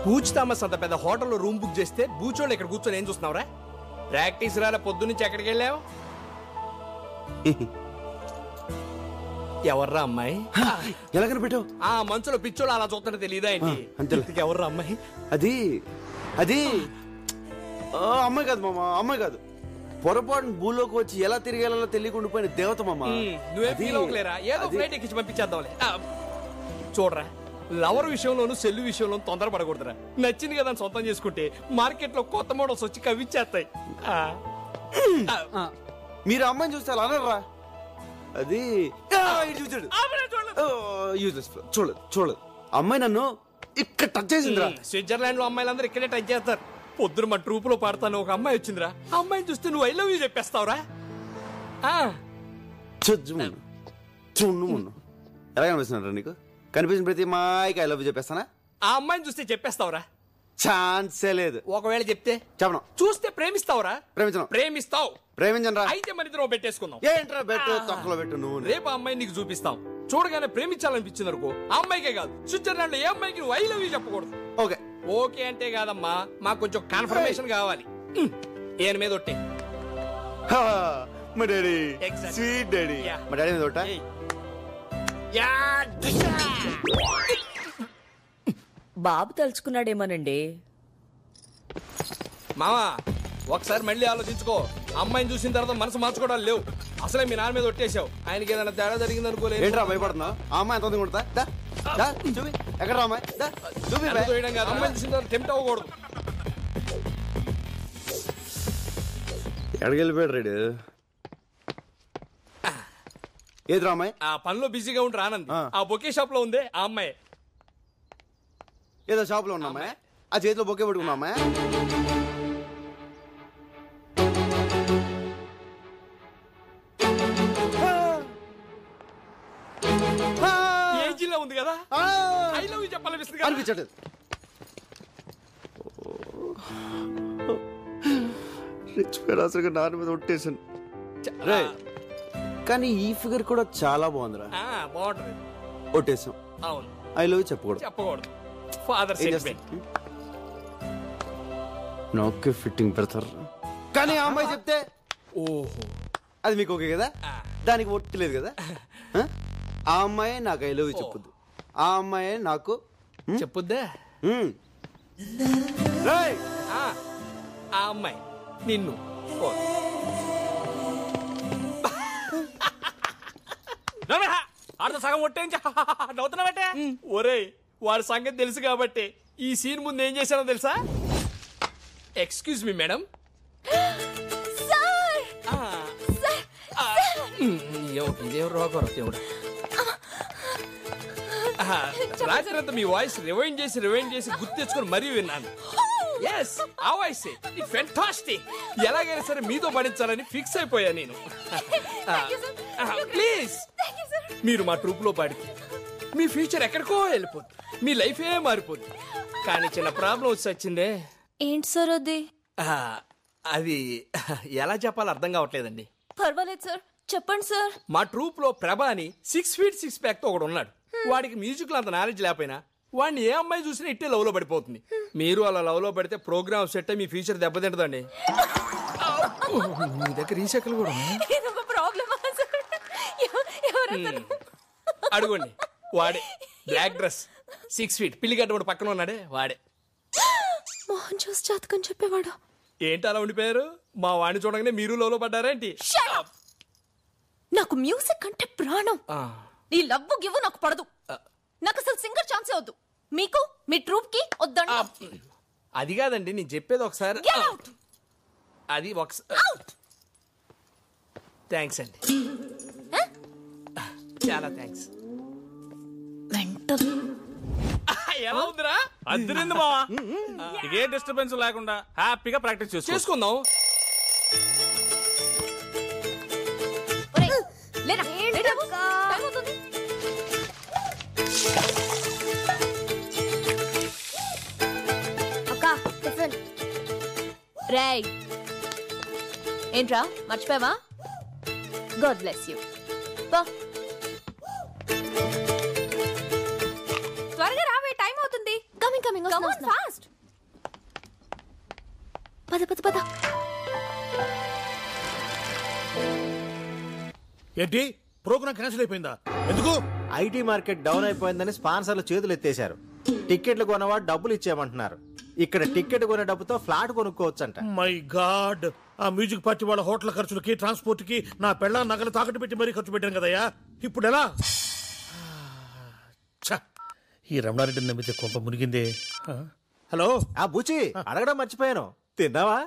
Booch Thomas అంత పెద్ద హోటల్లో రూమ్ బుక్ చేస్తే బూచోళ్ళు ఇక్కడ కూర్చొని ఏం చూస్తున్నావురా? ప్రాక్టీస్ రాలే, పొద్దున్నుంచి ఎక్కడికి వెళ్ళావు? ఎవర్రా అమ్మాయి? ఎలా కనిపెట్టావు? ఆ మంచులో పిచ్చోళ్ళు అలా చూస్తుంటే తెలియదా ఏంటి? అంతే. ఎవర్రా అమ్మాయి? అది అది అమ్మాయి కాదు మామ, అమ్మాయి కాదు. పొరపాటున భూలోకి వచ్చి ఎలా తిరిగేలా తెలియకుండా పోయిన దేవత మామ. నువ్వే ఫీల్ అవ్వలేరా? ఏదో ఫ్లైట్ ఎక్కించి పంపించేద్దాంలే. చూడరా, లవర్ విషయంలోను సెల్లు విషయంలోను తొందరపడకూడదురా. నచ్చింది కదా అని సొంతం చేసుకుంటే మార్కెట్ లో కొత్త మోడల్స్ వచ్చి కవిచ్చేస్తాయి. మీరు అమ్మాయిని చూస్తే అలా అనరా? అది చూచాడు చూడలేదు. అమ్మాయి నన్ను ఇక్కడ టచ్ చేసిందిరా. స్విట్జర్లాండ్ లో అమ్మాయిలందరూ ఇక్కడే టచ్ చేస్తారు. పొద్దున మా ట్రూప్ లో పాడతాను, ఒక అమ్మాయి వచ్చిందిరా. అమ్మాయిని చూస్తే నువ్వు ఐ లవ్ యూ చెప్పేస్తావురా. చూడు ఎలా కనిపిస్తున్నారా నీకు? కనిపించిన ప్రతి అమ్మాయికి ఐ లవ్ యూ చెప్పేస్తానా? ఆ అమ్మాయిని చూస్తే చెప్పేస్తావురా? ఛాన్సే లేదు. ఒకవేళ చెప్తే చెప్పను. చూస్తే ప్రేమిస్తావురా? ప్రేమించను. ప్రేమిస్తావు. ప్రేమించను. అయితే మన ఇద్దరం పెట్టేసుకుందాం. ఏంట్రా బెట్టు తొక్కలో పెట్టు నువ్వు. రేపు ఆ అమ్మాయి నీకు చూపిస్తాం. చూడగానే ప్రేమించాలనిపించింది అనుకో, ఆ అమ్మాయికే కాదు స్విట్జర్లాండ్ లో ఏ అమ్మాయికి నువ్వు ఐ లవ్ యూ చెప్పకూడదు. ఓకే ఓకే అంటే కాదమ్మా, మాకు కొంచెం కన్ఫర్మేషన్ కావాలి. ఏన మీద ఒట్టే. మా డాడీ స్వీట్ డాడీ. మా డాడీ మీద ఒట్టా? బాబు తలుచుకున్నాడేమోనండి. మామా ఒకసారి మళ్ళీ ఆలోచించుకో. అమ్మాయిని చూసిన తర్వాత మనసు మార్చుకోవడాలు లేవు. అసలే మీ నాన్న మీద ఒట్టేసావు. ఆయనకి ఏదైనా తేడా జరిగింది అనుకోలేదు. ఏంట్రా భయపడుతున్నావు? ఆ అమ్మాయి ఎంత కొడతా చూపి. ఎక్కడ అమ్మాయి చూపి. అమ్మాయిని చూసిన తర్వాత టెంప్ట్ అవ్వకూడదు. ఎక్కడికి వెళ్ళిపోయాడు రేడు? ఏదిరా అమ్మాయి? ఆ పనిలో బిజీగా ఉంటారు ఆనంద్. ఆ బొకే షాప్ లో ఉంది ఆ అమ్మాయి. ఏదో షాప్ లో ఉన్నా అమ్మాయి? ఆ చేతిలో బొకే పట్టుకున్నా అమ్మాయి? ఏజీలో ఉంది కదా, ఐ లవ్ యూ చెప్పాలనిపిస్తుంది అనిపించట్లేదు. అసలు నాన్న మీద ఒట్టేసాను. కానీ ఈ ఫిగర్ కూడా చాలా బాగుందిరా. బాగుంటది. ఒట్టేసాం. అవును, ఐ లవ్ యూ చెప్పకూడదు. Father sentiment. నాకే ఫిట్టింగ్ పెడతారు. కానీ ఆ అమ్మాయి చెప్తే ఓహో అది మీకు ఓకే కదా? దానికి ఒట్టలేదు కదా? ఆ అమ్మాయి నాకు ఐ లవ్ యూ చెప్పుద్దు. ఆ అమ్మాయి నాకు చెప్పుద్దా? ఆ అమ్మాయి నిన్ను సగం నవ్వుతున్నావటే. ఒరేయ్, వాడి సంగతి తెలుసు కాబట్టి ఈ సీన్ ముందు ఏం చేశానో తెలుసా? Excuse me madam. రాత్రంతా మీ వాయిస్ రివైండ్ చేసి గుర్తు తెచ్చుకొని మరీ విన్నాను. ఎస్, ఆ వాయిస్ ఫెంటాస్టిక్. ఎలాగైనా సరే మీతో పడించాలని ఫిక్స్ అయిపోయా నేను. ప్లీజ్, మీరు మా ట్రూప్ లో పాడితే మీ ఫ్యూచర్ ఎక్కడికో వెళ్ళిపోద్ది, మీ లైఫ్ ఏ మారిపోద్ది. కానీ చిన్న ప్రాబ్లం వచ్చి వచ్చిందే. ఏంటి సార్ అది? అది ఎలా చెప్పాలో అర్థం కావట్లేదండి. పర్వాలేదు సార్, చెప్పండి సార్. మా ట్రూప్ లో ప్రభా అని 6 feet 6 pack తో ఒకడు ఉన్నాడు. వాడికి మ్యూజిక్ లో అంత నాలెడ్జ్ లేకపోయినా వాడిని ఏ అమ్మాయి చూసినా ఇట్టే లవ్ లో పడిపోతుంది. మీరు అలా లవ్ లో పడితే ప్రోగ్రామ్ సెట్ అయ్యి మీ ఫ్యూచర్ దెబ్బతింటదండి. మీ దగ్గర ఈ చెక్కలు కూడా అడుగుండి. వాడే బ్లాక్ డ్రెస్ 6 feet పిల్లిగడ్డ వాడు పక్కన ఉన్నాడే వాడే. మోహన్ చూసి జాతకం చెప్పేవాడు. ఏంటి అలా ఉండిపోయారు? మా వాడిని చూడగానే మీరు లవ్ లో పడ్డారేంటి? నాకు మ్యూజిక్ అంటే ప్రాణం. ఈ లవ్ గివ్ నాకు పడదు. నాకు అసలు సింగర్ ఛాన్సే వద్దు. మీకు మీ ట్రూప్ కి వద్దండి. అది కాదండి, నేను చెప్పేది ఒకసారి. అది థ్యాంక్స్ అండి, చాలా థ్యాంక్స్. ఎలా ఉందిరా? అద్దరింది మావా. ఇదే డిస్టర్బెన్స్ లేకుండా హ్యాపీగా ప్రాక్టీస్ చేసుకుందాం. రేయ్, ఏంట్రా మర్చిపోయావా? God bless you. త్వరగా రావే, టైం అవుతుంది. Coming fast. పద పద పద. ఏంటి ప్రోగ్రామ్ క్యాన్సిల్ అయిపోయిందా? ఎందుకు? ఐటీ మార్కెట్ డౌన్ అయిపోయిందని స్పాన్సర్లు చేతులు ఎత్తేశారు. టిక్కెట్లు కొన్నవాడు డబ్బులు ఇచ్చేయమంటున్నారు. ఇక్కడ టిక్కెట్ కొనే డబ్బుతో ఫ్లాట్ కొనుక్కోవచ్చంట. మై గాడ్, ఆ మ్యూజిక్ పార్టీ వాళ్ళ హోటల్ ఖర్చులకి, ట్రాన్స్పోర్ట్ కి నా పెళ్ళ నగలు తాకట్టు పెట్టి మరీ ఖర్చు పెట్టాను కదయ్యా. ఇప్పుడు ఎలా? ఈ రమణారెడ్డి నమ్మితే కొంప మునిగిందే. హలో ఆ బుచి, అడగడం మర్చిపోయాను, తిన్నావా?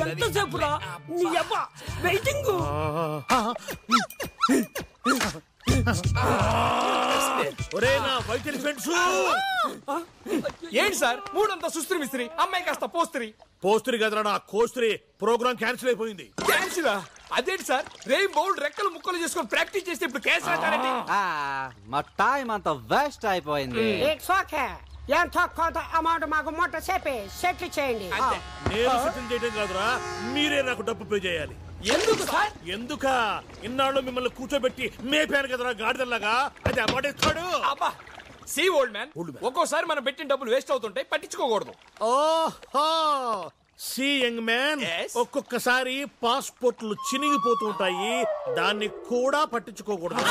ఎంతసేపు రా నీ అబ్బా వెయిటింగ్. ఒరే నా వైట్ ఎలిఫెంట్స్, ఏంటి సార్ మూడంతా సుస్త్రి మిస్త్రి, అమ్మాయి కాస్త పోస్త్రి. పోస్త్రి కదరా నా కోస్త్రి. ప్రోగ్రామ్ క్యాన్సిల్ అయిపోయింది. క్యాన్సిలా? అదేంటి సార్ రెయిన్ బౌల్ రెక్కలు ముక్కలు చేసుకొని ప్రాక్టీస్ చేస్తే ఇప్పుడు క్యాన్సిల్ అంటారండి? మా టైం అంతా వేస్ట్ అయిపోయింది. It's okay. ఎంతో కొంత అమౌంట్ మాకు మొట్ట చెప్పి సెటిల్ చేయండి. నేను సెటిల్ చేయడం కాదురా, మీరే నాకు డబ్బు పే చేయాలి. ఎందుకు సార్? ఎందుక? ఇన్నాళ్ళు మిమ్మల్ని కూర్చోబెట్టి మేపాను కదరా గాడిదల్లాగా. అది అమౌంట్ ఇస్తాడు. అబ్బా సి ఓల్డ్ మ్యాన్, ఒక్కోసారి మనం పెట్టిన డబ్బులు వేస్ట్ అవుతుంటాయి, పట్టించుకోకూడదు. ఓహో, సి యంగ్ మ్యాన్, ఒక్కొక్కసారి పాస్పోర్ట్లు చినిగిపోతూ ఉంటాయి, దాన్ని కూడా పట్టించుకోకూడదు.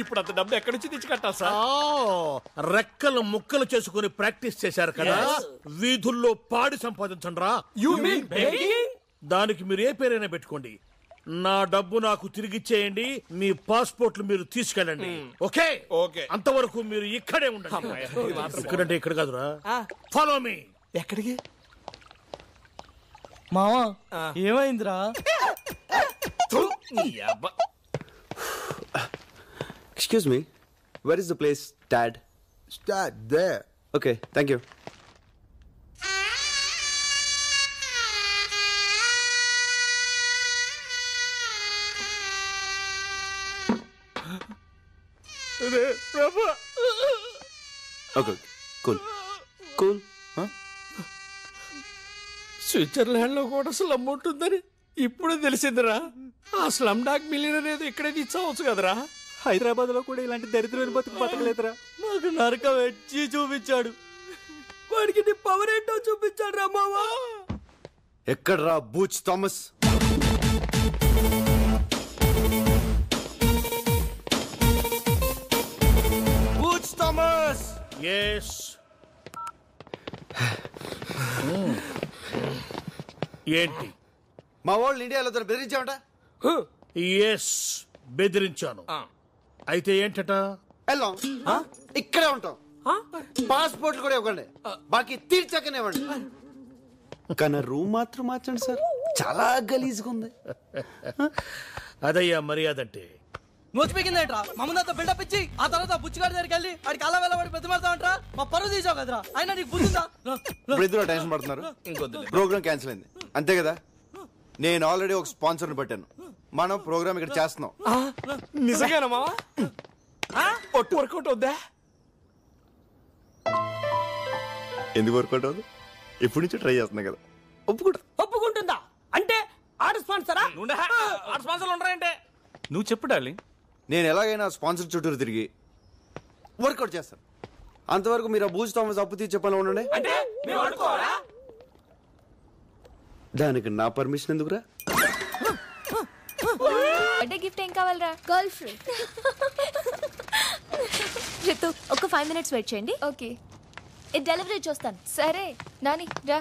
ఇప్పుడు అంత డబ్బు ఎక్కడి నుంచి తెచ్చి కట్టాలి సార్? రెక్కలు ముక్కలు చేసుకుని ప్రాక్టీస్ చేశారు కదా, వీధుల్లో పాడి సంపాదించండి రా. You mean begging? దానికి మీరు ఏ పేరైనా పెట్టుకోండి. నా డబ్బు నాకు తిరిగిచ్చేయండి, మీ పాస్పోర్ట్లు మీరు తీసుకెళ్ళండి. ఓకే ఓకే, అంతవరకు మీరు ఇక్కడే ఉండండి. ఇక్కడంటే ఇక్కడ కాదురా, ఫాలో మీ. ఎక్కడికి? మావా ఏమైందిరా? Excuse me, where is the place dad? Start there. Okay, thank you. Okay, cool cool. Switzerland లో కూడా స్లమ్ ఉంటుందని ఇప్పుడే తెలిసిందిరా. ఆ స్లమ్ డాగ్ మిలియనర్ ఏదో ఇక్కడే తీసుకోవచ్చు కదరా. హైదరాబాద్ లో కూడా ఇలాంటి దరిద్రమైన బతుకు బతకలేదురా. మాకు నరకం వచ్చి చూపించాడు. వాడికి నీ పవర్ ఏంటో చూపించాడు రా మావా. ఎక్కడ్రా Booch Thomas? Booch Thomas. Yes. ఏంటి? మా వాళ్ళు ఇండియాలో బెదిరించామంట. ఎస్, బెదిరించాను. అయితే ఏంటట? వెళ్ళాం, ఇక్కడే ఉంటాం, పాస్పోర్ట్లు కూడా ఇవ్వండి, బాకీ తీర్చాకనే ఇవ్వండి. కానీ రూమ్ మాత్రం మార్చండి సార్, చాలా గలీజ్గా ఉంది. అదయ్యా మర్యాద అంటే. నోచిపోయిందేంట్రా? మమ్మల్ని బిల్డప్ ఇచ్చి ఆ తర్వాత బుచ్చిగాడి దగ్గరికి వెళ్ళి వాడికి అలా వెళ్ళ వాడి పెద్దమాడతామంటరా? మా పరువు తీసావు కదరా. అయినా నీకు బుద్ధిందా? ఇప్పుడు ఇద్దరు టెన్షన్ పడుతున్నారు. ప్రోగ్రామ్ క్యాన్సిల్ అయింది అంతే కదా. నేను ఆల్రెడీ ఒక స్పాన్సర్ని పెట్టాను, మనం ప్రోగ్రామ్ ఇక్కడ చేస్తున్నాం. నిజంగానా మావా? ఒట్టు వర్కౌట్ అవుద్దా? ఎందుకు వర్కౌట్ అవ్వదు? ఎప్పటి నుంచో ట్రై చేస్తున్నా కదా. ఒప్పుకుంటుందా అంటే ఆడ స్పాన్సరా? స్పాన్సర్లు ఉండరంటే నువ్వు చెప్పు డార్లింగ్. నేను ఎలాగైనా స్పాన్సర్ చుట్టూరు తిరిగి వర్కౌట్ చేస్తాను. అంతవరకు మీరు ఆ బూజ్ థామస్ అప్పు తీర్చే పనిలో ఉండండి. దానికి నా పర్మిషన్ ఎందుకురా? బర్త్డే గిఫ్ట్ ఏం కావాలరా? Girl friend. రితు ఒక 5 minutes వెయిట్ చేయండి. ఓకే, ఇది డెలివరీ చూస్తాను. సరే నాని రా.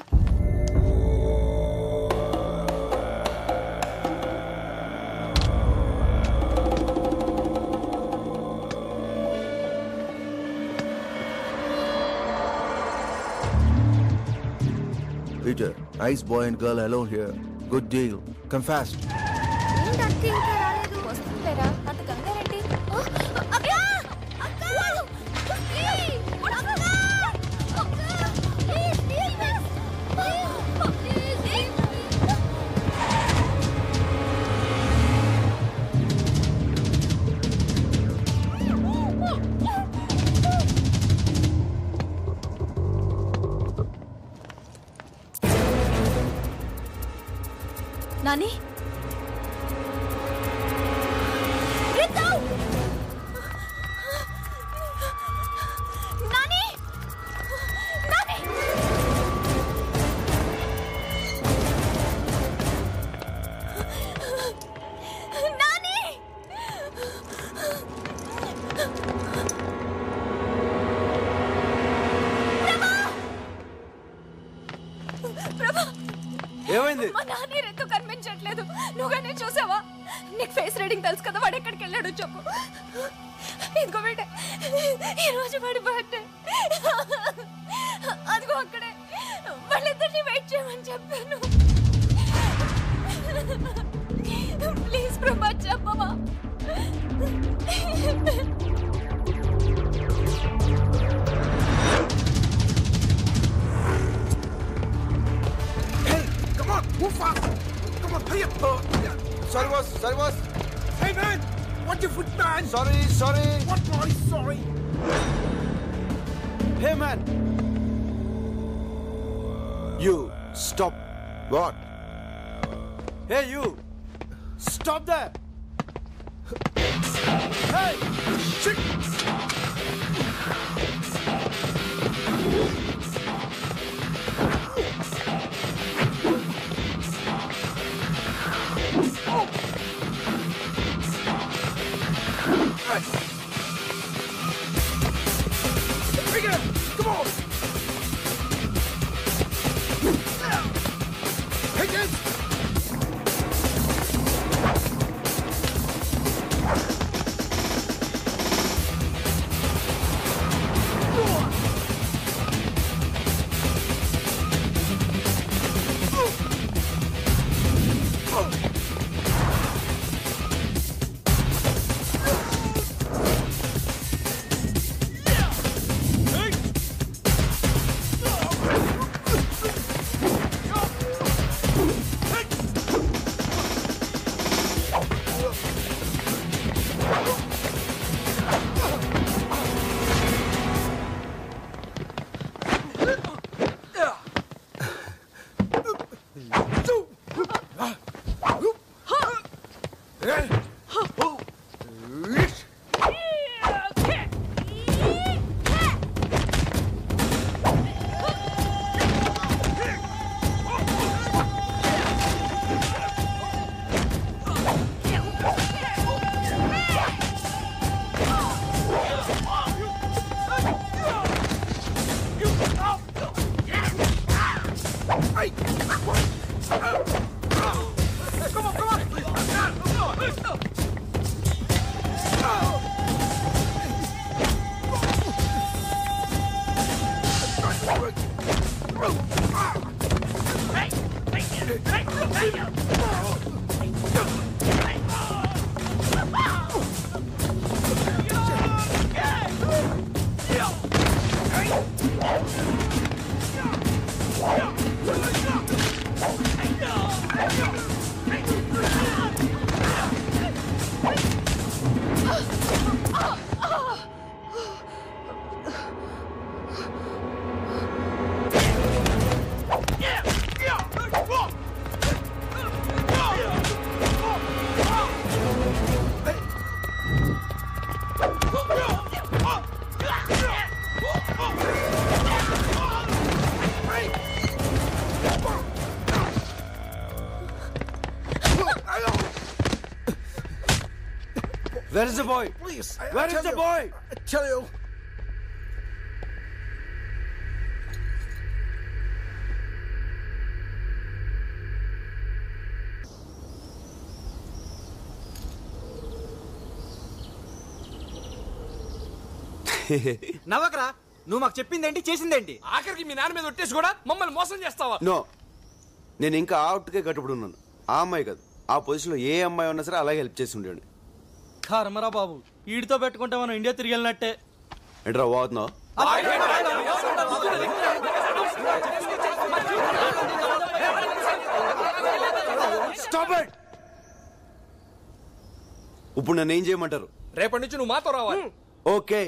Peter, nice boy and girl alone here. Good deal. Come fast. వస్తుందిరా, అంత కంగారేంటి? నాని, ఏమైంది? మా నాన్న ఎందుకు కనిపించట్లేదు? నువ్వుగానే చూసావా? నీకు ఫేస్ రీడింగ్ తెలుసు కదా, వాడు ఎక్కడికి వెళ్ళాడు చెప్పు. ఇదిగో బిడ్డ, ఈ రోజు వాడి బర్త్డే. అదిగో అక్కడే, వాళ్ళిద్దరిని వెయిట్ చేయమని చెప్పాను. ప్లీజ్ ప్రభా చెప్పవా? Come on, move fast. Come on, hurry up. Sorry, boss. Sorry, boss. Hey, man. Watch your foot, man. Sorry. What, boy? Sorry. Hey, man. You, stop. What? Hey, you. Stop there. Hey. Shit. Come on! Hey, kids! Where is the boy? Please. Where is the boy? I tell you. నవ్వకరా, నువ్వు మాకు చెప్పిందేంటి చేసిందేంటి? ఆఖరికి మీ నాన్న మీద ఒట్టేసి కూడా మమ్మల్ని మోసం చేస్తావా? నో, నేను ఇంకా ఆ అవుట్కే కట్టుబడి ఉన్నాను. ఆ అమ్మాయి కాదు, ఆ పొజిషన్లో ఏ అమ్మాయి ఉన్నా సరే అలాగే హెల్ప్ చేసి ఉండేవాడిని. కర్మరా బాబు, ఈడితో పెట్టుకుంటే మనం ఇండియా తిరిగి వెళ్ళినట్టే. ఏంట్రా పోతున్నావు? ఇప్పుడు నన్ను ఏం చేయమంటారు? రేపటి నుంచి నువ్వు మాతో రావాలి. ఓకే.